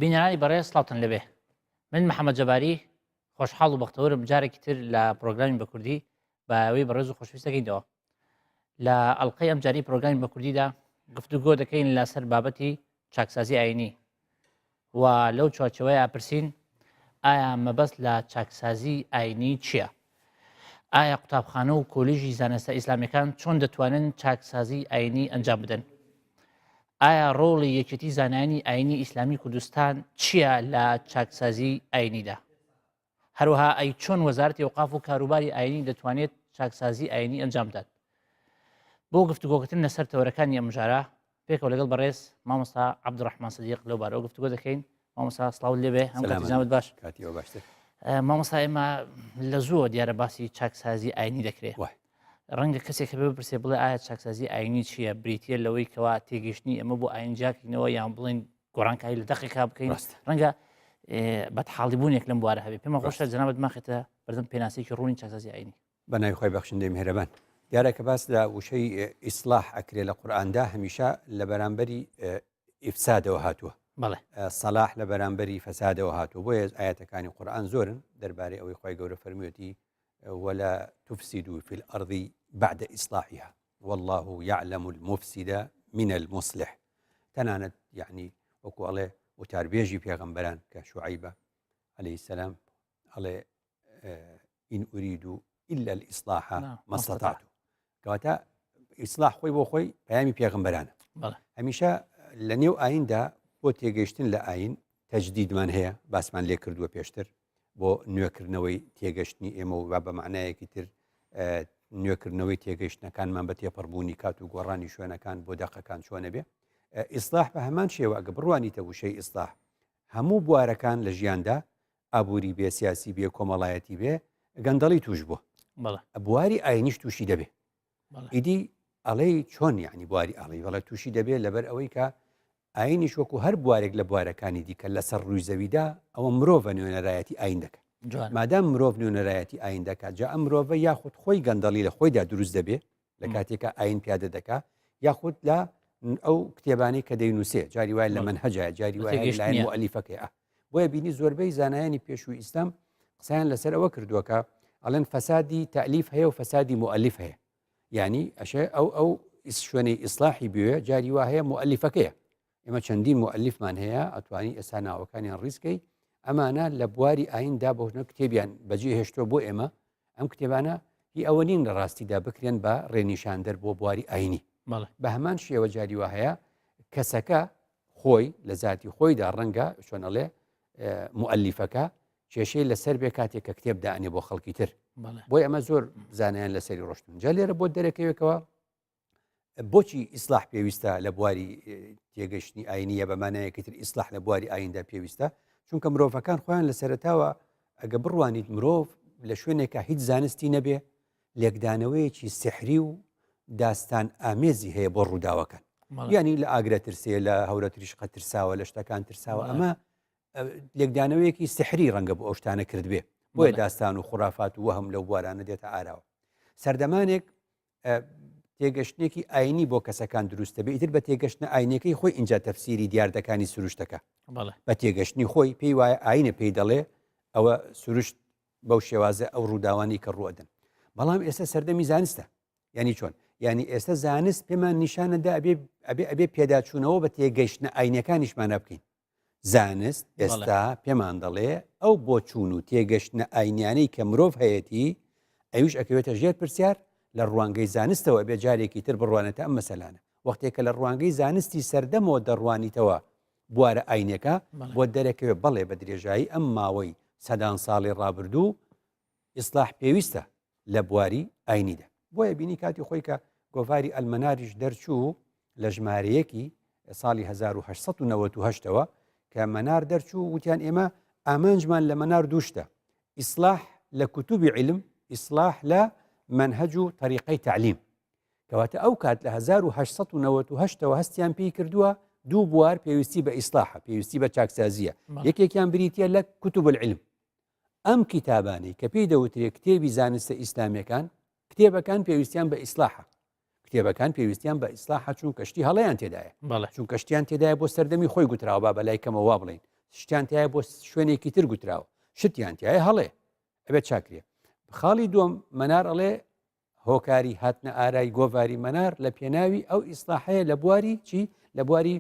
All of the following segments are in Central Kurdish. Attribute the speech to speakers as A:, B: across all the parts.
A: بینەرانی بەڕێز سڵاوتن لەبێ من محەممەد جەباری خۆشحاڵ و بەختەوەرم جارێکی تر لە پرۆگرامی بە کوردی بە ئەوەی بەڕێز و خۆشویستەکەیتەوە لە ئەڵلقەی ئەم جاری پرۆگرامی بە کوردیدا گفتوگۆ دەکەین لەسەر بابەتی چاکسازی ئاینی و لەو چوارچەوەی ئاپرسین ئایا مەبەست لە چاکسازی ئاینی چییە؟ ئایا قوتابخانە و کۆلیژی زانستە ئیسلامیەکان چۆن دەتوانن چاکسازی ئاینی ئەنجام بدەن؟ ئایا ڕۆڵی یەکێتی زانایانی ئاینی ئیسلامی کوردستان چییە لە چاکسازی ئاینیدا؟ هەروەها ئەی چۆن وەزارەتی ئەوقاف و کاروباری ئاینی دەتوانێت چاکسازی ئاینی ئەنجام بدات؟ بۆ گفتوگۆکردن لەسەر تەورەکانی ئەم ژارە پێکەوە لەگەڵ بەڕێز مامۆستا عەبدوڕەحمان سەدیق لەو بارەوە گفتوگۆ دەکەین. مامۆستا سڵاو لێبێ، هەم کاتیجانت باش.
B: کاتیەوە باشتر.
A: مامۆستا ئێمە لە زووە دیارە باسی چاکسازی ئاینی دەکرێت. ڕەنگە کەسێک بێ بپرسێ بڵێ ئایا چاکسازی ئاینی چییە؟ بریتە لەوەی کەوا تێگەشتنی ئەمە بۆ ئاینجاکەینەوە یان بڵین گۆڕانکاری لە دەقیقا بکەین. ڕەنگە بەتحاڵیبوونێک لەم بوارە هەبێ. پێمە خۆشە جەنابەت ماخێتە بەردەم پێناسێکی ڕوونی چاکسازی ئاینی.
B: بەناوی خۆی بەخشندەی میهرەبان. دیارە کە باس لە وشەی ئیسلاح ئەکرێ لە قورئاندا هەمیشە لە بەرامبەری ئیفسادەوە هاتووە.
A: بەڵێ
B: سەلاح لە بەرامبەری فەسادەوە هاتووە. بۆیە ئاەتەکانی قورئان زۆرن دەربارەی ئەوەی خۆی گەورە فەرموویەتی ولا تفسدوا في الأرض بعد إصلاحها والله يعلم المفسد من المصلح. تنانت يعني وكو الله وتربيجي پیغمبران كشعيب عليه السلام الله إن أريد إلا الإصلاح ما استطعت. كواتا إصلاح خوي بو خوي بيامي پیغمبران. هميشه لنيو آين دا بو تيگشتن لآين تجديد من هي بس من لي كردوه پیشتر بۆ نوێکردنەوەی تێگەشتنی ئێمە و بە معنایەکی تر نوێکردنەوەی تێگەشتنەکانمان بە تێپەڕبوونی کات و گۆڕانی شوێنەکان بۆ دەقەکان چۆنە بێ. ئیسلاح بە هەمان شێوە ئەگە بڕوانیتە وشەی ئیسلاح هەموو بوارەکان لە ژیاندا ئابووری بێ، سیاسی بێ، کۆمەڵایەتی بێ، گەندەڵی توش بووە. بواری ئاینیش تووشی دەبێ. ئیدی ئەڵەی چۆن یعنی بواری ئاڵی بەڵێ تووشی دەبێت لەبەر ئەوەی کە ئاینیش وەکو هەر بوارێک لە بوارەکانی دیکە لەسەر ڕووی زەویدا ئەوە مرۆڤە نوێنەرایەتی ئاین دەکات. مادام مرۆڤ نوێنەرایەتی ئاین دەکات جا ئەم مرۆڤە یاخود خۆی گەندەڵی لە خۆیدا دروست دەبێت لە کاتێکە ئاین پیادە دەکات، یاخود لە ئەو کتێبانەی کە دەینووسێ جاری وایە لە منهەجە، جاری وایە لایەن مؤەلیفەکەی. بۆیە بینی زۆربەی زانایانی پێشووی ئیسلام قسەیان لەسەر ئەوە کردووەکە ئەڵێن فەسادی تەئلیف هەیە و فەسادی مؤەلیف هەیە. یعنی ئەشێ ئەو شوێنەی ئیسلاحی بوێ جاری وا هەیە مؤەلیفەکەیە. ئێمە چەندین مؤەلیفمان هەیە ئەتوانی ئێستا ناوەکانیان ڕیسکەی ئەمانە لە بواری ئایندا بەهۆنە کتێبیان بەجێ هێشتۆ بۆ ئێمە ئەم کتێبانە هی ئەوە نین لە ڕاستیدا بکرێن بە ڕێنیشاندەر بۆ بواری ئاینی. بە هەمان شێوە جاری وا هەیە کەسەکە خۆی لە ذاتی خۆیدا ڕەنگە چۆنەڵێ مؤەلیفەکە کێشەی لەسەر بێ کاتێک کە کتێب دائنێ بۆ خەڵکی تر. بۆی ئەمە زۆر زانایان لەسەری ڕۆشتن. جا لێرە بۆ دەرەکەوێکەوە بۆچی ئیسلاح پێویستە لە بواری تێگەشتنی ئاینیە بەمانایەکی تر ئیسلاح لە بواری ئایندا پێویستە؟ چونکە مرۆڤەکان خۆیان لە سەرەتاوە ئەگە بڕوانیت مرۆڤ لە شوێنێکە هیچ زانستی نەبێ لێکدانەوەیەکی سحری و داستان ئامێزی هەیە بۆ ڕووداوەکان. یعنی لە ئاگرە ترسێ، لە هەورە تریشقە ترساوە، لە شتەکان ترساوە. ئەمە لێکدانەوەیەکی سحری ڕەنگە بۆ ئەو شتانە کرد بێ. بۆیە داستان و خوڕافات و وەهم لەو بوارانە دێتە ئاراوە. سەردەمانێک تێگەشتێکی ئاینی بۆ کەسەکان دروستە بێ، ئیتر بە تێگەشتنە ئاینەکەی خۆی اینجا تەفسیری دیاردەکانی سروشتەکە. بە تێگەشتنی خۆی پێی وایە ئاینە پێی دەڵێ ئەوە سروشت بەو شێوازە ئەو ڕووداوانی کە ڕوەدەن. بەڵام ئێستا سەردەمی زانستە. ینی چۆن؟ ینی ئێستا زانست پێمان نیشانەدا ئەبێ پێداچوونەوە بە تێگەشتنە ئاینەکانیشمانە بکەین. زانست ئێستا پێمان دەڵێ ئەو بۆ چوون و تێگەشتنە ئاینیانەی کە مرۆڤ هەیەی ئەویش ئەکەوێتە ژێر پرسیار لە ڕوانگەی زانستەوە بێ جارێکی تر بڕوانێتە ئەم مەسەلانە. وەختێکە لە ڕوانگەی زانستی سەردەمەوە دەڕوانیتەوە بوارە ئاینەکە بۆ دەرەکەوێت بەڵێ بە درێژایی ئەم ماوەی سەدان ساڵی ڕابردوو ئیسلاح پێویستە لە بواری ئاینیدا. بۆیە بینی کاتی خۆی کە گۆڤاری ئەلمەناریش دەرچوو لە ژمارەیەکی ساڵی 1998ەوە کە مەنار دەرچوو وتیان ئێمە ئامانجمان لە مەنار دووشتە: ئیسلاح لە کوتوبی علم، ئیسلاح لە منهج و طریقەی تعلیم. کەواتە ئەو کات لە 1998ەوە هەستیان پێی کردووە دوو بوار پێویستی بە ئیسلاحە، پێویستی بە چاکسازیە. یەکێکیان بریتە لە کوتوب العلم. ئەم کتابانەی کە پێی دەوترێت کتێبی زانستە ئیسلامیەکان، کتێبەکان پێویستیان بە ئیسلاحە. کتێبەکان پێویستیان بە ئیسلاحە چون کەشتی هەڵەیان تێدایە. چون کەشتیان تێدایە بۆ سەردەمی خۆی گوتراوە با بەلای کەمەوە بڵین شتیان تایە بۆ شوێنێکی تر گوتراوە شتیان تایە هەڵێ ئەبێت چاکرێ خاڵی دووەم مەنار ئەڵێ هۆکاری هاتنە ئارای گۆڤاری مەنار لە پێناوی ئەو ئیسلاحەیە لە بواری چی لە بواری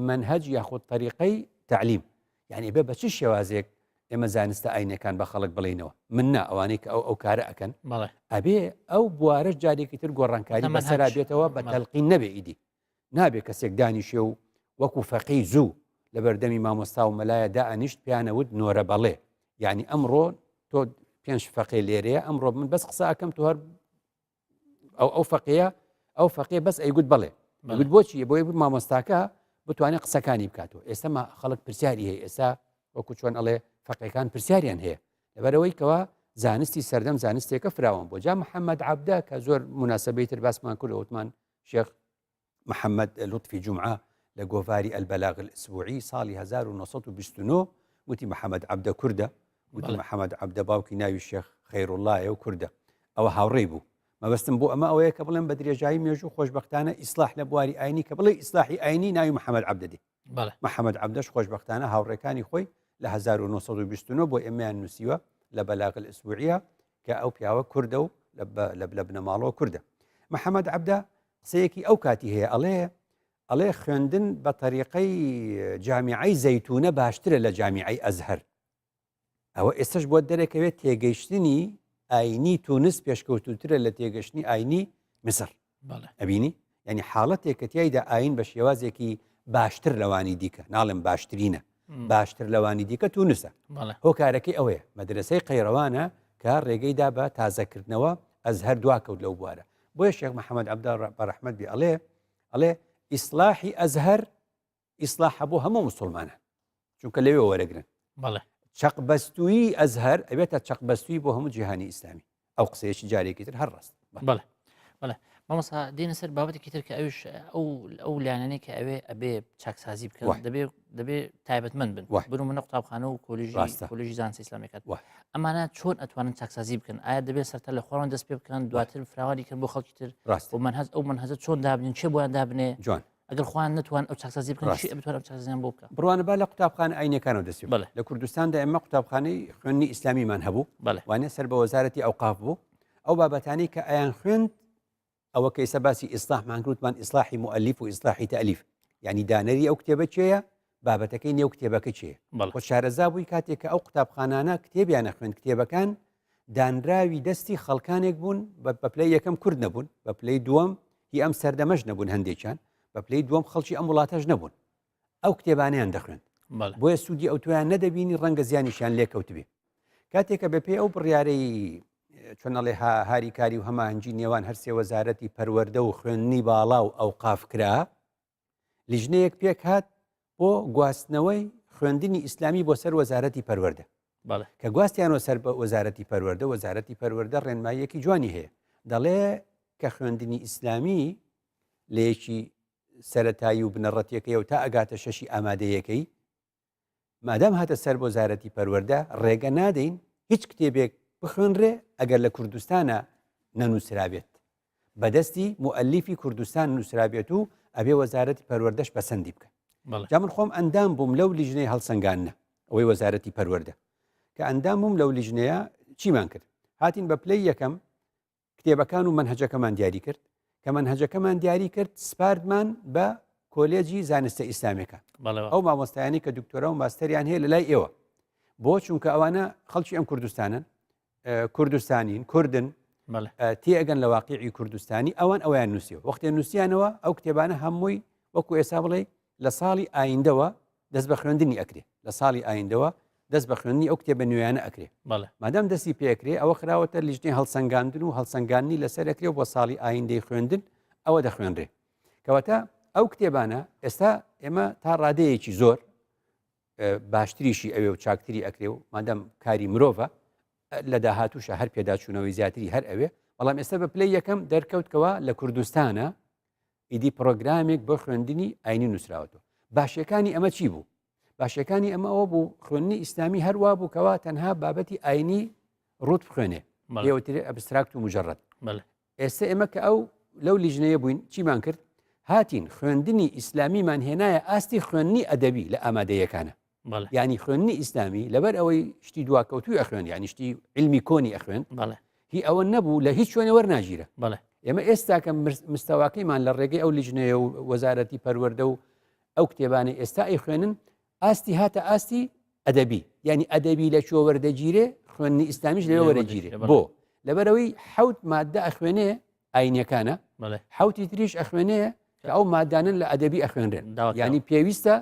B: منهج یاخود طریقەی تعلیم یعنی بێ بە چ شێوازێک ئێمە زانستە ئاینەکان بە خەڵک بڵێنەوە من نا ئەوانەی کە ئەو کارە ئەکەن ئەبێ ئەو بوارەش جارێکی تر گۆڕانکاری بەسەرا بێتەوە بە تەلقین نەبێ ئیدی نابێت کەسێک دانیشێ و وەکو فەقی زوو لە بەردەمی مامۆستا و مەلایە دائنیشت پیانەوت نۆرە بەڵێ یعنی ئەمڕۆ تۆ 5 فەقێ لێرەیە ئەمڕۆ من بەس قسە ئەەکەم تو هەر ئەو فەقێ بەس ئەیگوت بڵێ گوت بۆچی بۆی مامۆستاکە بتوانێت قسەکانی بکاتەوە ئێستا خەڵک پرسیاری هەیە ئێستا وەکو چۆن ئەڵێ فەقیەکان پرسیاریان هەیە لەبەرەوەی کەوا زانستی سەردەم زانستێکە فراوان بۆ جا محەممەد عەبدا کە زۆر مناسبەی تر باسمان کرد وتمان شێخ محەممەد لوتفی جومعە لە گۆڤاری ئەلبەلاغ الئسبوعی ساڵی 1929 وتی محەممەد عەبدە کوردە وتی محەممەد عەبدە باوکی ناوی شێخ خەیڕوڵایە و کوردە ئەوە هاوڕێی بوو مەبەستم بۆ ئەمە ئەوەیە کە بڵێن بە درێژایی مێژوو خۆشببختانە ئیسلاح لە بواری ئاینی کە بڵێ ئیسلاحی ئاینی ناوی محەممەد عەبدە دی محەممەد عەبدەش خۆشببختانە هاوڕێکانی خۆی لە 1929 بۆ ئێمەیان نووسیوە لە بەلاغ الئسبوعیە کە ئەو پیاوە کوردە و لە بنەماڵەوە کوردە محەممەد عەبدە قسەیەکی ئەو کاتی هەیە ئەڵێ خوێندن بە طریقەی جامیعەی زەیتونە باشترە لە جامیعەی ئەزهەر ئەوە ئێستش بۆ دەرەکەوێت تێگەیشتنی ئاینی تونس پێشکەوتوترە لە تێگەشتنی ئاینی مسر ئەبینی ینی حاڵەتێک کە تیایدا ئاین بە شێوازێکی باشتر لەوانی دیکە ناڵم باشترینە باشتر لەوانی دیکە تونسە هۆکارەکەی ئەوەیە مەدرسەی قەیڕەوانە کە ڕێگەیدا بە تازەکردنەوە ئەزهەر دواکەوت لەو بوارە بۆیە شێخ محەممەد عەبدا بەڕەحمەت بێ ئەڵێ ئیسلاحی ئەزهەر ئیسلاح بۆ هەموو مسلمانە چونکە لەوێ وەرەگرن چەقبەستووی ئەزهەر ئەبێتە چەقبەستووی بۆ هەموو جیهانی ئیسلامی ئەو قسەیەکی جارێکی تر هەر ڕاست
A: مامۆستا دێنە سەر بابەتێکی تر کە ئەوش ئەو لایەنەی کە ئەبێ چاکسازی بکەن دەبێ تایبەتمەند بن بن و منە قوتابخانە و کۆلیژی زانستی ئیسلامیەکەت ئەمانە چۆن ئەتوانن چاکسازی بکەن ئایا دەبێت سەرتا لە خۆڕان دەست پێ بکەن دواتر فراوانی کرد بۆ خەڵکی تر بۆ منهەج ئەو منهەجە چۆن دابنین چێ بۆیان دابنێ جوان ئەگەر خوان نتوان ئەو چاکسازی بکەن چی بتوان ئەو چاکسازیان بۆ بکە
B: بڕوانە با لە قوتابخانە ئاینەکانەوە دەست پێ لە کوردستاندا ئێمە قوتابخانەی خوێندنی ئیسلامیمان هەبوو وانێ سەر بە وەزارەتی ئەوقاف بوو ئەو بابەتانەی کە ئایان خوێند ئەوە کە ئێستا باسی ئیسلاحمان کردمان ئیسلاحی مؤلیف و ئیسلاحی تەلیف یعنی دانەری ئەو کتێبە چێیە بابەتەکەی نێو کتێبەکە چیە خۆ شارەزا بووی کاتێک کە ئەو قوتابخانانە کتێبیانە خوێند کتێبەکان دانراوی دەستی خەڵکانێک بوون بە پلەی یەکەم کورد نەبوون بە پلەی دووەم هی ئەم سەردەمەش نەبوون هەندێکیان بە پلەی دووەم خەڵکی ئەم وڵاتەش نەبوون ئەو کتێبانیان دەخوێن بۆیە سوودی ئەو تویان نەدەبینی ڕەنگە زیانیشیان لێکەوت بێ کاتێکە بە پێی ئەو بڕیارەی چۆنەڵێ هاریکاری و هەماهەنگی نێوان هەرسێ وەزارەتی پەروەردە و خوێندنی باڵا و ئەوقاف کرا لیژنەیەک پێک هات بۆ گواستنەوەی خوێندنی ئیسلامی بۆ سەر وەزارەتی پەروەردە کە گواستیانەوە سەر بە وەزارەتی پەروەردە ڕێنماییەکی جوانی هەیە دەڵێ کە خوێندنی ئیسلامی لە یەکی سەرەتایی و بنەڕەتیەکەی و تا ئەگاتە شەشی ئامادەیەکەی مادام هاتە سەر بۆ وەزارەتی پەروەردە ڕێگە نادەین هیچ کتێبێک بخوێنرێ ئەگەر لە کوردستانە نەنووسرابێت بەدەستی مؤلیفی کوردستان نووسرابێت و ئەبێ وەزارەتی پەروەردەش بەسەندی بکە جا من خۆم ئەندام بووم لەو لیژنەی هەڵسەنگانە ئەوەی وەزارەتی پەروەردە کە ئەندام بووم لەو لیژنەیە چیمان کرد هاتین بە پلەی یەکەم کتێبەکان و منهەجەکەمان دیاری کرد کە منهەجەکەمان دیاری کرد سپاردمان بە کۆلێجی زانستە ئیسلامیەکان ئەو مامۆستایانی کە دکتۆرە و ماستەریان هەیە لە لای ئێوە بۆ چونکە ئەوانە خەڵکی ئەم کوردستانن کوردستانین کوردن تێئەگەن لە واقعی کوردستانی ئەویان نووسیەوە وەختێ نووسیانەوە ئەو کتێبانە هەمووی وەکو ئێستا بڵێ لە ساڵی ئایندەوە دەست بە خوێندنی ئەکرێ لە ساڵی ئایندەوە دەست بە خوێندنی ئەو کتێبە نوێیانە ئەکرێ مادام دەستی پێکرێ ئەوە خراوەتە لیژنەی هەڵسەنگاندن و هەڵسەنگانی لەسەر ئەکرێ بۆ ساڵی ئایندەی خوێندن ئەوە دەخوێنرێ کەواتە ئەو کتێبانە ئێستا ئێمە تا ڕادەیەکی زۆر باشتریشی ئەوێ و چاکتری ئەکرێ و مادەم کاری مرۆڤە لە داهاتووشە هەر پێداچوونەوەی زیاتری هەر ئەوێ بەڵام ئێستا بە پلەی یەکەم دەرکەوتکەوە لە کوردستانە ئیدی پرۆگرامێک بۆ خوێندنی ئاینی نووسراوەتەوە باشیەکانی ئەمە چی بوو باشیەکانی ئەمە ئەوە بوو خوێندنی ئیسلامی هەروە بووکەوە تەنها بابەتی ئاینی ڕوت بخوێنێ لێوەترێ ئەبستراکت و مجەڕەت ئێستا ئێمە کە ئەو لەو لیژنەیە بووین چیمان کرد هاتین خوێندنی ئیسلامیمان هێنایە ئاستی خوێندنی ئەدەبی لە ئامادەیەکانە
A: بەڵێ
B: یعنی خوێندنی ئیسلامی لەبەر ئەوەی شتی دواکەوتوی ئەخوێن یعنی شتی علمی کۆنی ئەخوێن
A: بەڵێ
B: هی ئەوە نەبوو لە هیچ شوێنە وەرناگیرە
A: بەڵێ
B: ئێمە ئێستا کە مستەواکەیمان لە ڕێگەی ئەو لیژنەیە و وەزارەتی پەروەردە و ئەو کتێبانەی ئێستا ئەی خوێنن ئاستی هاتە ئاستی ئەدەبی ینی ئەدەبی لە چۆ وەردەگیرێ خوێنی ئیسلامیش لەوە وەرەگیرێ بۆ لەبەرەوەی حەوت مادە ئەخوێنێ ئاینەکانە
A: بەڵێ
B: حوتی تریش ئەخوێنەیە کە ئەو مادانن لە ئەدەبی ئەخوێنرێن
A: داواکراوە.
B: ینی پێویستە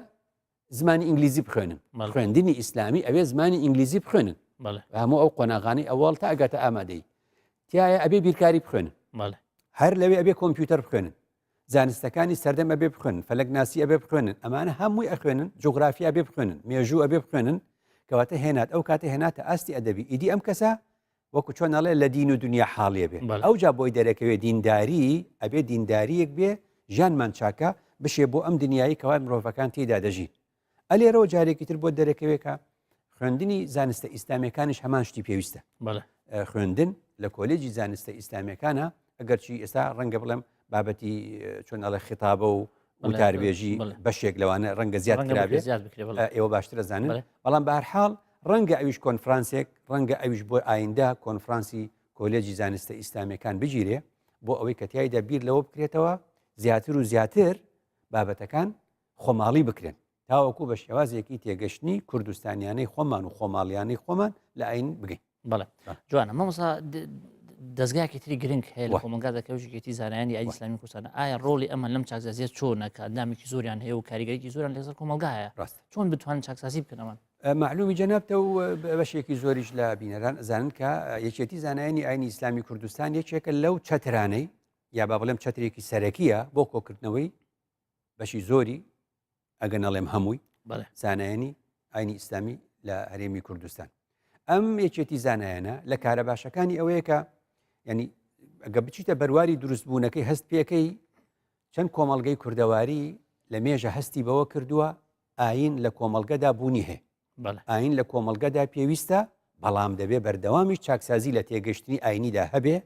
B: زمانی ئینگلیزی بخوێنن
A: بەڵێ.
B: خوێندنی ئیسلامی ئەوێ زمانی ئینگلیزی بخوێنن
A: بەڵێ
B: هەموو ئەو قۆناغانی ئەوڵ تا ئەگاتە ئامادەی تایە ئەبێ بیرکاری بخوێنن
A: بەڵێ
B: هەر لەوێ ئەبێ کۆمپیوتەر بخوێنن زانستەکانی سەردەم ئەبێ بخوێنن فەلەک ناسی ئەبێ بخوێنن ئەمانە هەمووی ئەخوێنن جوغرافیا ئەبێ بخوێنن مێژوو ئەبێ بخوێنن کەواتە هێنات ئەو کاتە هێناتە ئاستی ئەدەبی ئیدی ئەم کەسە وەکو چۆنەڵێ لە دین و دنیا حاڵیە بێ
A: بەڵێ.
B: ئەو جا بۆی دەرەکەوێ دینداری ئەبێ دینداریەک بێ ژیانمان چاکە بشێ بۆ ئەم دنیایی کەوا مرۆڤەکان تێدا دەژین ئەلێرەوە جارێکی تر بۆ دەرەکەوێکە خوێندنی زانستە ئیسلامیەکانش هەمان شتی پێویستە
A: بەڵێ
B: خوێندن لە کۆلێجی زانستە ئیسلامیەکانە ئەگەرچی ئێستا ڕەنگە بڵێم بابەتی چۆنەڵە خیتابە و وتاربێژی بەشێک لەوانە ڕەنگە زیاد کرابێ ئێوە باشترە زانن بەڵام بە هەرحاڵ ڕەنگە ئەویش کۆنفرانسێک ڕەنگە ئەویش بۆ ئایندا کۆنفرانسی کۆلێجی زانستە ئیسلامیەکان بگیرێ بۆ ئەوەی کە تایدا بیر لەوە بکرێتەوە زیاتر و زیاتر بابەتەکان خۆماڵی بکرێن تاوەکو بە شێوازێکی تێگەشتنی کوردستانیانەی خۆمان و خۆماڵیانەی خۆمان لە ئاین بگەین
A: بەڵێ جوانە مەمەسا دەستگایەکی تری گرنگ هەیە لە خۆمەنگا دەکەوژێتی زانایانی ئای ئیسلامی کوردستانە ئایا ڕۆڵی ئەمە لەم چاکسازیە چۆنە کە ئەندامێکی زۆریان هەیە و کاریگەریی زۆریان لەسەر کۆمەلگا هەیە
B: ڕاست
A: چۆن بتوانن چاکسازی بکەن ئەمان
B: معلومی جەنابتە و بەشێکی زۆریش لە بینەران ئەزانن کە یەکێتی زانایانی ئاینی ئیسلامی کوردستان یەکێکە لەو چەترانەی یا با بڵێم چەترێکی سەرەکیە بۆ کۆکردنەوەی بەشی زۆری ئەگە نەڵێم هەمووی زانایانی ئاینی ئیسلامی لە هەرێمی کوردستان ئەم یەکێتی زانایانە لە کارە باشەکانی ئەوەیە کە ینی ئەگە بچیتە بەرواری دروستبوونەکەی هەست پێەکەی چەند کۆمەڵگەی کوردەواری لە مێژە هەستی بەوە کردووە ئاین لە کۆمەڵگەدا بوونی هەیە ئاین لە کۆمەڵگەدا پێویستە بەڵام دەبێ بەردەوامیش چاکسازی لە تێگەشتنی ئاینیدا هەبێ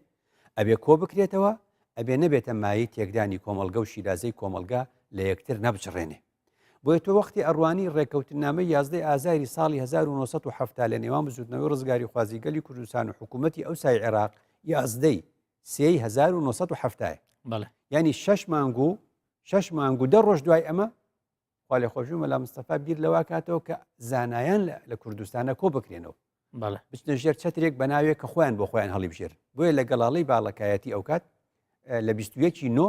B: ئەبێ کۆ بکرێتەوە ئەبێ نەبێتە مایی تێکدانی کۆمەڵگە و شیرازەی کۆمەلگا لە یەکتر نەبچڕێنێ بۆیە تۆ وەختی ئەڕوانی ڕێکەوتنامەی 11 ئازاری ساڵی 1970 لە نێوان بزوتنەوەی ڕزگاری خوازیگەلی کوردستان و حکوومەتی ئەوسای عێراق 11 سێی 1970 ینی 6 مانگ و 10 ڕۆژ دوای ئەمە خوا لێ خۆشی و مەلا مستەفا بیر لەوا کاتەوە کە زانایان لە کوردستانە کۆ بکرێنەوە بچنە ژێر چەترێک بە ناوێک کە خۆیان بۆ خۆیان هەڵی بژێر بۆیە لە گەڵاڵەی باڵەکایەتی ئەو کات لە 21 نۆ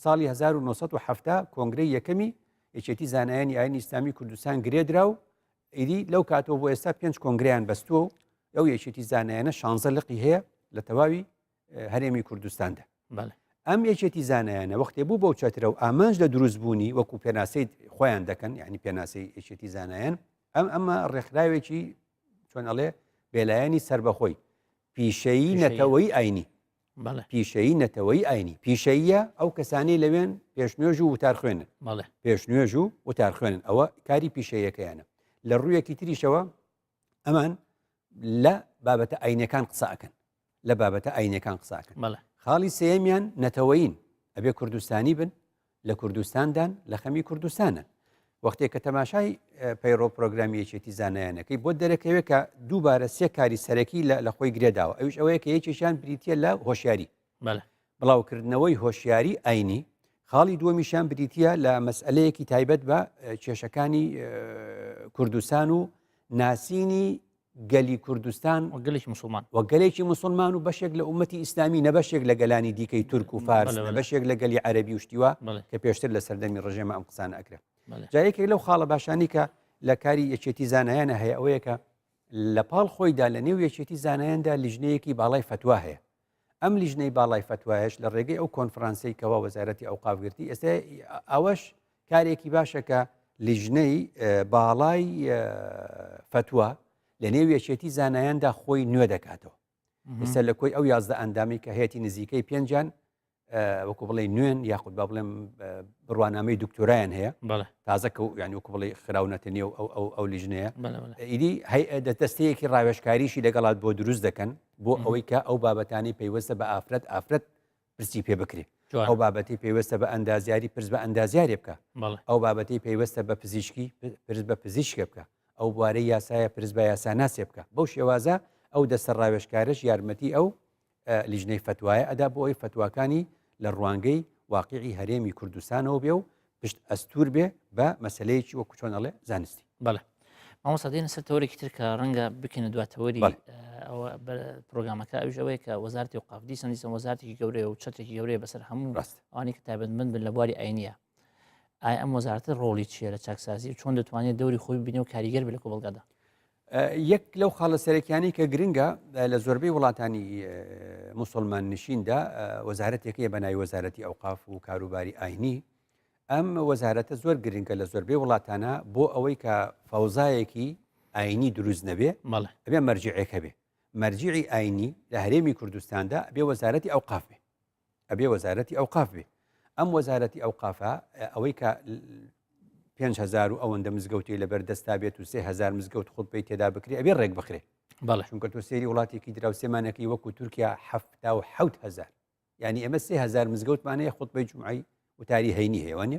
B: ساڵی 1970 کۆنگرەی یەکەمی یەکێتی زانایانی ئاینی ئیسلامی کوردستان گرێدرا و ئیدی لەو کاتەوە بۆ ئێستا 5 کۆنگریان بەستووە و ئەو یەکێتی زانایانە 16 لقی هەیە لە تەواوی هەرێمی کوردستاندا ئەم یەکێتی زانایانە وەختێ بوو بەو چەترە و ئامانج لە دروستبوونی وەکو پێناسەی خۆیان دەکەن یعنی پێناسەی یەکێتی زانایان ئەمە ڕێکخراوێکی چۆن ئەڵێ بێلایانی سربەخۆی پیشەیی نەتەوەی ئاینی پیشەیی نەتەوەی ئاینی پیشەیە ئەو کەسانی لەوێن پێشنوێژ و وتار خوێنن پێشنوێژ و وتار خوێنن ئەوە کاری پیشەیەکەیانە لە ڕوویەکی تریشەوە ئەمان لە بابەتە ئاینەکان قساکەن لە بابەتە ئاینەکان قساکەن خاڵی سێمیان نەتەوەین ئەبێ کوردستانی بن لە کوردستاندان لە خەمی کوردستانە وەختێک کە تەماشای پەیڕۆ پرۆگرامی یەکێتی زانایانەکەی بۆ دەرەکەوێت کە دووبارە سێ کاری سەرەکی لە خۆی گرێداوە ئەوش ئەوەیە کە یەکێکیان بریتە لە هۆشیاری بڵاوکردنەوەی هۆشیاری ئاینی خاڵی دووەمیشان بریتە لە مەسئلەیەکی تایبەت بە کێشەکانی کوردستان و ناسینی گەلی کوردستان وەگەلێکی مسلمان و بەشێک لە ئومەتی ئیسلامی نەبەشێک لە گەلانی دیکەی تورک و فارس بەشێک لە گەلی عەرەبی و شتیوە کە پێشتر لە سەردەمی ڕژێمە ئەم قسانە ئەکرێت جایەکێک لەو خاڵە باشانی کە لە کاری یەکێتی زانایانە هەیە ئەوەیە کە لە پاڵ خۆیدا لە نێو یەکێتی زانایاندا لیژنەیەکی باڵای فتوا هەیە ئەم لیژنەی باڵای فتوایش لە ڕێگەی ئەو کۆنفرانسەی کەوا وەزارەتی ئەوقافگرتی ئێستا ئەوەش کارێکی باشە کە لیژنەی باڵای فتوا لە نێو یەکێتی زانایاندا خۆی نوێ دەکاتەوە ئێستا لە کۆی ئەو 11 ئەندامی کە هەیەی نزیکەی پێنجان وەکو بڵێ نوێن یاخود با بڵێم بڕوانامەی دکتۆرایان هەیە تازە کە یعنی وەکو بڵێ خراونەتە نێو ئەو لیژنەیە ئیدی دەستەیەکی ڕاوێژکاریشی لەگەڵات بۆ دروست دەکەن بۆ ئەوەی کە ئەو بابەتانی پەیوەستە بە ئافرەت پرسی پێ بکرێت
A: جوان.
B: ئەو بابەتی پێویستە بە ئەندازیاری پرس بە ئەندازیاری بکە
A: بەڵێ
B: ئەو بابەتی پێویستە بە پزیشکی پرس بە پزیشکە بکە ئەو بوارەی یاسایە پرس بە یاساناسێ بکە بەو شێوازە ئەو دەسەر ڕاوێژکارش یارمەتی ئەو لیژنەی فتوایە ئەدا بۆ ئەوی فتواکانی لە ڕوانگەی واقعی هەرێمی کوردستانەوە بێ و پشت ئەستور بێ بە مەسلەیەکی وەکو چۆنەڵێ زانستی.
A: بەڵێ مامۆستا دێنە سەر تەوەرێکی تر کە ڕەنگە بکەنە دواتەوەری ئەوە پرۆگرامەکە ئەوش ئەوەیە کە وەزارەتی ئەوقاف دیسان وەزارەتێکی گەورەیە و چەتێکی گەورەیە بەسەر هەموو ئەوانی کە تایبەتمەند بن لە بواری ئاینیە. ئایا ئەم وەزارەتە ڕۆڵی چییە لە چاکسازی و چۆن دەتوانێت دەوری خۆی ببینێ و کاریگەر بێت لە کۆبڵگەدا؟
B: یەک لەو خاڵە سەرەکیانی کە گرنگە لە زۆربەی وڵاتانی موسڵمان نشیندا وەزارەتێکەیە بە ناوی وەزارەتی ئەوقاف و کاروباری ئاینی. ئەم وەزارەتە زۆر گرنگە لە زۆربەی وڵاتانە بۆ ئەوەی کە فەوزایەکی ئاینی دروست نەبێ ئەبێ مەرجعێکە بێ مەرجعی ئاینی لە هەرێمی کوردستاندا ئەبێ وەزارەتی ئەوقاف بێ ئەبێ وەزارەتی ئەوقاف بێ. ئەم وەزارەتی ئەوقافە ئەوەی کە 5,000 و ئەوەندە مزگەوتی لەبەر دەستا بێت و 3,000 مزگەوت خوتبەی تێدا بکرێ ئەبێ ڕێک بخرێ. چونکە تۆ سێری وڵاتێکی دراوسێمانەکەی وەکو تورکیا 7,000 ینی ئەمە 3,000 مزگەوتمانەیە خوتبەی جومعی وتاری هەینی هەیەوانێ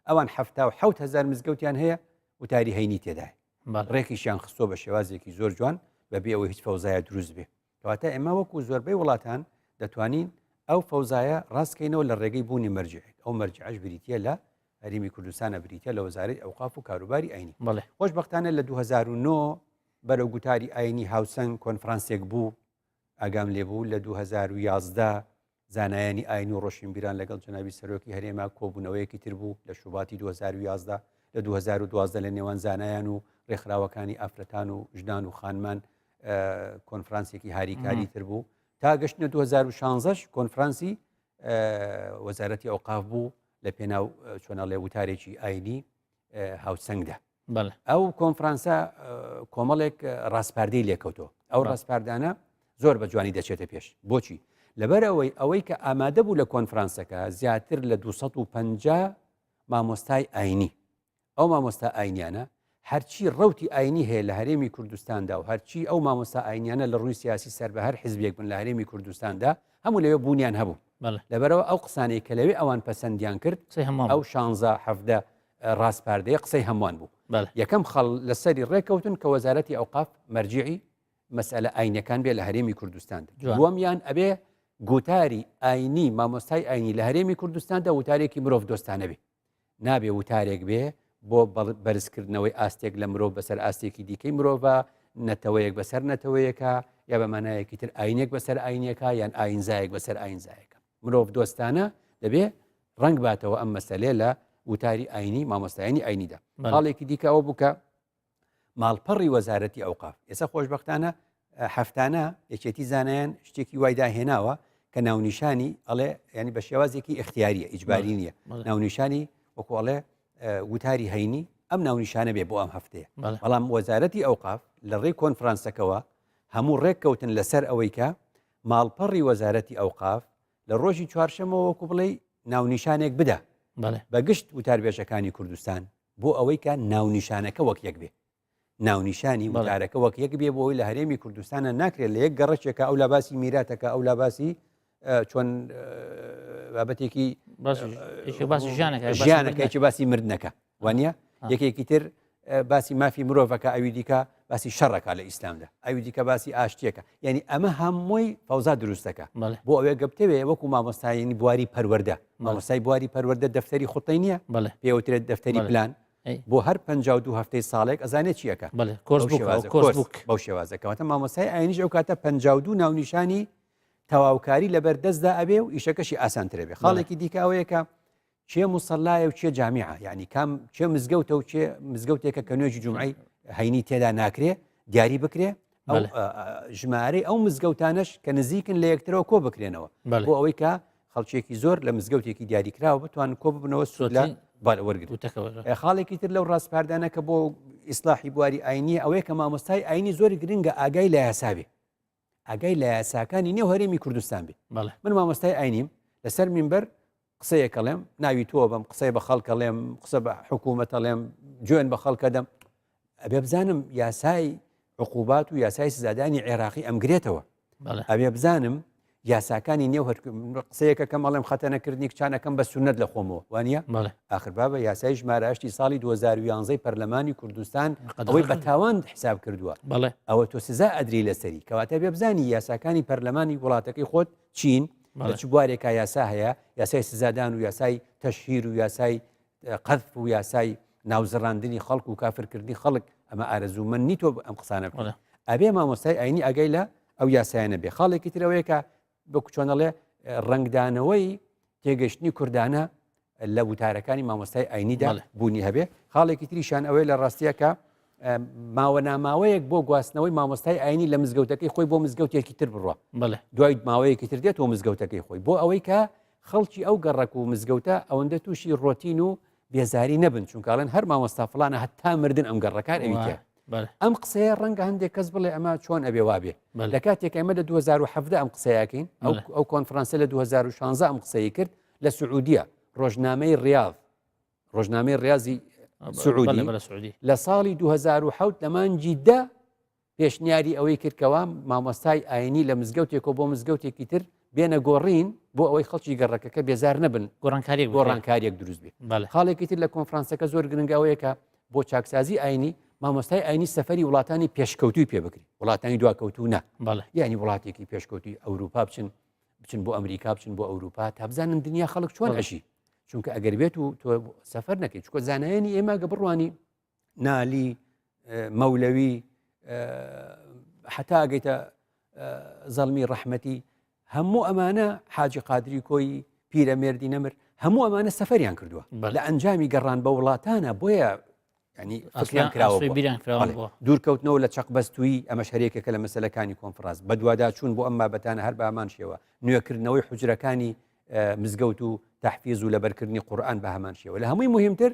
B: ئەوان 7,000 مزگەوتیان هەیە وتاری هەینی تێدای ڕێکیشیان خستۆ بە شێوازێکی زۆر جوان بەبێ ئەوەی هیچ فەوزایە دروست بێ. کەواتە ئێمە وەکو زۆربەی وڵاتان دەتوانین ئەو فەوزایە ڕاستکەینەوە لە ڕێگەی بوونی مەرجعێک ئەو مەرجعش بریتە لە هەرێمی کوردستانە بریتە لە وەزارەتی ئەوقاف و کاروباری ئاینی. خۆشبەختانە لە 2009 بەرەو گوتاری ئاینی هاوسەنگ کۆنفرانسێک بوو ئاگام لێبوو لە 2011 زانایانی ئاین و ڕۆشنبیران لەگەڵ جەنابی سەرۆکی هەرێما کۆبوونەوەیەکی تر بوو لە شوباتی 2011 لە 2012 لە نێوان زانایان و ڕێکخراوەکانی ئافرەتان و ژنان و خانمان کۆنفرانسێکی هاریکاری تر بوو تا گەشتنە 2016 کۆنفرانسی وەزارەتی ئەوقاف بوو لە پێناو چۆنەڵێ وتارێکی ئاینی هاوسەنگدا. ئەو کۆنفرانسە کۆمەڵێک ڕاستپاردەی لێکەوتەوە ئەو ڕاستپاردانە زۆر بە جوانی دەچێتە پێش. بۆچی؟ لەبەر ئەوەی کە ئامادە بوو لە کۆنفرانسەکە زیاتر لە 250 مامۆستای ئاینی ئەو مامۆستا ئاینیانە هەرچی ڕەوتی ئاینی هەیە لە هەرێمی کوردستاندا و هەرچی ئەو مامۆستا ئاینیانە لە ڕووی سیاسی سەر بە هەر حیزبێک بن لە هەرێمی کوردستاندا هەموو لەوێ بوونیان هەبوو. لەبەرەوە ئەو قسانەی کە لەوێ ئەوان پەسەندیان کرد ئەو 16 ڕاستپاردەیە قسەی هەمووان بوو. یەکەم خەڵ لەسەری ڕێکەوتن کە وەزارەتی ئەوقاف مەرجعی مەسئلە ئاینەکان بێ لە هەرێمی کوردستاندا. دووەمیان ئەبێ گوتاری ئاینی مامۆستای ئاینی لە هەرێمی کوردستاندا وتارێکی مرۆڤ دۆستانە بێ نابێ وتارێک بێ بۆ بەرزکردنەوەی ئاستێک لە مرۆڤ بەسەر ئاستێکی دیکەی مرۆڤە نەتەوەیەک بەسەر نەتەوەیەکە یا بە مانایەکی تر ئاینێک بەسەر ئاینەکە یان ئاینزایەک بەسەر ئاینزایەکە مرۆڤ دۆستانە دەبێ ڕنگ باتەوە ئەم مەسەلێ لە وتاری ئاینی مامۆستایانی ئاینیدا. حاڵێکی دیکە ئەوە بووکە ماڵپەڕی وەزارەتی ئەوقاف ئێستا خۆشبەختانە هەفتانە یەکێتی زانایان شتێکی وایدا هێناوە کە ناونیشانی ئەڵێ ینی بە شێوازێکی اختیاریە ئیجباری نییە ناونیشانی وەکو ئەڵێ وتاری هەینی ئەم ناونیشانە بێ بۆ ئەم هەفتەیە. بەڵام وەزارەتی ئەوقاف لە ڕێی کۆنفرانسەکەەوە هەموو ڕێککەوتن لەسەر ئەوەی کە ماڵپەڕی وەزارەتی ئەوقاف لە ڕۆژی چوارشەمەوە وەکو بڵێ ناونیشانێک بدە بەگشت وتاربێژەکانی کوردستان بۆ ئەوەی کە ناونیشانەکە وەک یەک بێ ناونیشانی وتارەکە وەک یەک بێ بۆەوەی لە هەرێمی کوردستانە ناکرێت لە یەک گەڕەچێکە ئەو لا باسی میراتەکە ئەو لا باسی چۆن بابەتێکی ژیانەکەی باسی مردنەکە وانە یەکێکی تر باسی مافی مرۆڤەکە ئەوی دیکە باسی شەڕەکە لە ئیسلامدا ئەوی دیکە باسی ئاشتیەکە یعنی ئەمە هەمووی فەوزا دروستەکە بۆ ئەوێ گەبتەوێ وەکو مامۆستایانی بواری پەروەردە مامۆستای بواری پەروەردە دەفتەری خوتەی نییە پێوترێت دەفتەری پلان بۆ هەر 52 هەفتەی ساڵێک ئەزانێت چیەکە بەو شێوازەکەواتە مامۆستای ئاینیش ئەو کاتە 52 ناونیشانی تەواوکاری لەبەر دەستدا ئەبێ و ئیشەکەشی ئاسانترە بێ. خاڵێکی دیکەوەیە کە چێ موسەلایە و چێ جامیعە یعنی کام چێ مزگەوتە و چێ مزگەوتێکە کە نوێژی جومعی هەینی تێدا ناکرێ دیاری بکرێ ئەو ژمارەی ئەو مزگەوتانش کە نزیکن لە یەکترەوە کۆ بکرێنەوە بۆ ئەوەی کە خەڵکێکی زۆر لە مزگەوتێکی دیاریکراوە بتوان کۆ ببنەوە سوودلا وەرگرتەوە. خاڵێکی تر لەو ڕاستپاردانە کە بۆ ئیسلاحی بواری ئاینی ئەوەیە کە مامۆستای ئاینی زۆری گرنگە ئاگای لە یاسابێ ئاگای لە یاساکانی نێو هەرێمی کوردستان بێ. من مامۆستای ئاینیم لەسەر مینبەر قسەیەکەڵێم ناوی تۆ بم قسەی بە خەڵکەڵێم قسە بە حکوومەتەڵێم جوێن بە خەڵکەدەم ئەبێ بزانم یاسای عقوبات و یاسای سزادانی عێراقی ئەمگرێتەوە ئەبێ بزانم یاساکانی نێو قسەیەکە کەم ئەڵێم خەتەنەکردنی کچانەکەم بە سونەت لە خۆمەوە وانە ئاخر بابە یاسای ژمارەشتی ساڵی 2011 پەرلەمانی کوردستان ئەوەی بە تاوان حساب کردووە ئەوە تۆ سزا ئەدری لەسەری کەواتە بێ بزانی یاساکانی پەرلەمانی وڵاتەکەی خۆت چین لە چ بوارێکا یاسا هەیە یاسای سزادان و یاسای تەشهیر و یاسای قەذف و یاسای ناوزڕاندنی خەڵک و کافرکردنی خەڵک ئەمە ئارەزوومەند نیتۆ ئەم قسانە بکەن ئەبێ مامۆستای ئاینی ئەگەی لە ئەو یاسایانە بێ خاڵێکی ترەوەیەکە بە کوچۆنەڵێ ڕنگدانەوەی تێگەشتنی کوردانە لە وتارەکانی مامۆستای ئاینیدا بوونی هەبێ خاڵێکی تریشان ئەوەی لە ڕاستیەکە ماوە ناماوەیەک بۆ گواستنەوەی مامۆستای ئاینی لە مزگەوتەکەی خۆی بۆ مزگەوتێکی تر بڕوە دوای ماوەیەکی تر دێتەوە مزگەوتەکەی خۆی بۆ ئەوەی کە خەڵکی ئەو گەڕک و مزگەوتە ئەوەندە تووشی ڕۆتین و بێزاری نەبن چونکەڵێن هەر مامۆستا فڵانە هەتا مردن ئەم گەڕەکان ئەویتە ئەم قسەیە ڕەنگە هەندێک کەس بڵێ ئەمە چۆن ئەبێ وابێ لە کاتێک ئەمە لە 2017 ئەم قسەیەکەین ئەو کۆنفرانسە لە 2016 ئەم قسەی کرد لە سعودیە ڕۆژنامەی ڕیاض ڕۆژنامەی ڕیاضی سعودی لە ساڵی 2007 لە مانجی دا پێشنیاری ئەوەی کردکەوە مامۆستای ئاینی لە مزگەوتێکەوە بۆ مزگەوتێکی تر بێنە گۆڕین بۆ ئەوەی خەڵکی گەڕەکەکە بێزار نەبن گۆڕانکاریەک دروست بێ خاڵێکی تر لە کۆنفرانسەکە زۆر گرنگەوەیەکە بۆ چاکسازی ئاینی مامۆستای ئاینی سەفەری وڵاتانی پێشکەوتوی پێ بکری وڵاتانی دواکەوتو نە یعنی وڵاتێکی پێشکەوتی ئەوروپا بچن بۆ ئەمریکا بچن بۆ ئەوروپا تا بزانن دنیا خەڵک چۆن ئەشی چونکە ئەگەر بێت و تۆ سەفەر نەکەی چکۆ زانایانی ئێمە گە بڕوانی نالی مەولەوی حتا ئەگەیتە زەڵمی ڕەحمەتی هەموو ئەمانە حاجی قادری کۆی پیرەمێردی نەمر هەموو ئەمانە سەفەریان کردووە لە ئەنجامی گەڕان بە وڵاتانە بۆیە ینی فکریان کراوە دوورکەوتنەوە لە چەقبەستووی ئەمە شەرێکێکە لە مەسەلەکانی کۆنفرانس بە دووادا چوون بۆ ئەم بابەتانە هەر بامان شێوە نوێکردنەوەی حوجرەکانی مزگەوت و تحفیز و لەبەرکردنی قورئان بە هەمان شێوە لە هەمووی مهمتر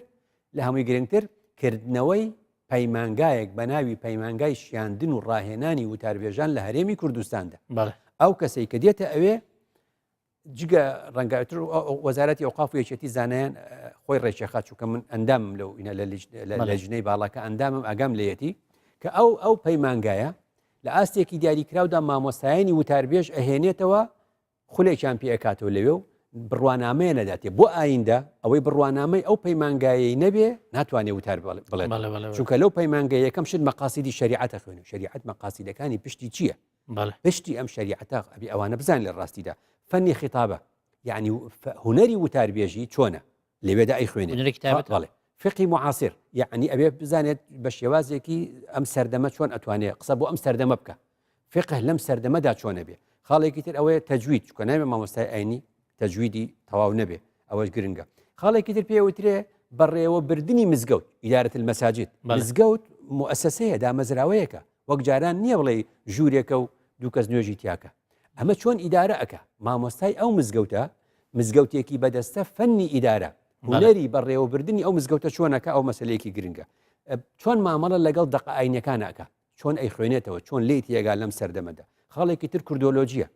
B: لە هەمووی گرنگتر کردنەوەی پەیمانگایەک بە ناوی پەیمانگای شیاندن و ڕاهێنانی وتاربێژان لە هەرێمی کوردستاندا ئەو کەسەی کە دێتە ئەوێ جگە ڕەنگاتر وەزارەتی ئەوقاف و یەکێتی زانایان خۆی ڕێچێخات چووکە من ئەندامم لەو ئینە لە لەژنەی باڵاکە ئەندامم ئاگام لەیەتی کە ئەو پەیمانگایە لە ئاستێکی دیاریکراودا مامۆستایانی وتاربێژ ئەهێنێتەوە خولێکیان پێ ئەکاتەوە لەوێ و بڕوانامەیە نەداتێ بۆ ئایندا ئەوەی بڕوانامەی ئەو پەیمانگایەی نەبێ ناتوانێت وتار بڵێت چونکە لەو پەیمانگای یەکەم شت مەقاصیدی شریعەتە خوێن و شریعەت مەقاصیدەکانی پشتی چییە پشتی ئەم شریعەتە ئەبی ئەوانە بزان لە ڕاستیدا فەنی خیتابە یعنی هوەری وتاربێژی چۆنە لەوێدا ئەی خوێنێت فقی معاصر یعنی ئەبێ بزانێت بە شێوازێکی ئەم سەردەمە چۆن ئەتوانێت قسە بۆ ئەم سەردەمە بکە فقه لەم سەردەمەدا چۆنە بێ خاڵێکی تر ئەوەیە تەجوید چکە نامێ مامۆستای ئاینی تەجویدی تەواو نەبێ ئەوەش گرنگە خاڵێکی تر پێوترێ بەڕێوەبردننی مزگەوت ئیدارەت المەساجد مزگەوت مؤسسەیە دامەزراوەیەکە وەک جاران نییە بڵێ ژوورێکە و دوو کەس نوێژی تیاکە ئەمە چۆن ئیدارە ئەکە مامۆستای ئەو مزگەوتە مزگەوتێکی بەدەستە فەنی ئیدارە هونەری بەڕێوەبردننی ئەو مزگەوتە چۆنەکە ئەو مەسلەیەکی گرنگە چۆن مامەڵە لەگەڵ دەقە ئاینەکان ئەکە چۆن ئەی خوێنێتەوە چۆن لێی تێگا لەم سەردەمەدا خاڵێکی تر کوردۆلۆژیە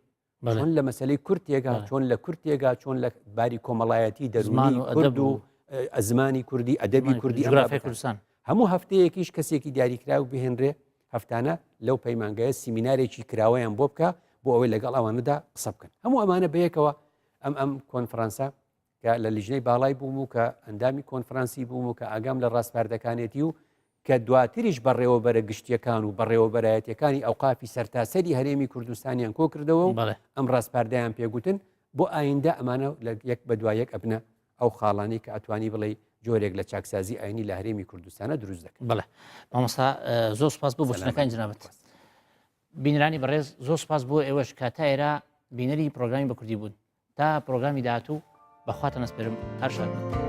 B: چۆن لە مەسلەی کورد تێگا چۆن لە کورد تێگا چۆن لە باری کۆمەڵایەتی دەرمانی کورد و ئەزمانی کوردی ئەدەبی کوردی کوردستان هەموو هەفتەیەکیش کەسێکی دیاریکرا و بهێنرێ هەفتانە لەو پەیمانگایە سیمینارێکی کراوەیان بۆ بکە بۆ ئەوەی لەگەڵ ئەوانەدا قسە بکەن هەموو ئەمانە بەیەکەوە ئەم کۆنفرانسە کە لە لیژنەی باڵای بووم و کە ئەندامی کۆنفرانسی بووم و کە ئاگام لە ڕاستپاردەکانێتی و کە دواتریش بەڕێوەبەرە گشتیەکان و بەڕێوەبەرایەتەکانی ئەوقافی سەرتاسەری هەرێمی کوردستانیان کۆ کردەوە و ئەم ڕاستپاردەیان پێگوتن بۆ ئایندا ئەمانە لە یەک بە دوایەک ئەبنە ئەو خاڵانی کە ئەتوانی بڵێ جۆرێک لە چاکسازی ئاینی لە هەرێمی کوردستانە دروست دەکەن.
A: بەڵێ مامۆستا زۆر سپاس بۆ بۆچنەکانی جنابەت. بینرانی بەڕێز زۆر سپاس بۆ ئێوەش کە تا ئێرە بینەری پرۆگرامی بە کوردی بوون تا پرۆگرامی داهاتوو بەخواتە نەسپێرم هەر شاد.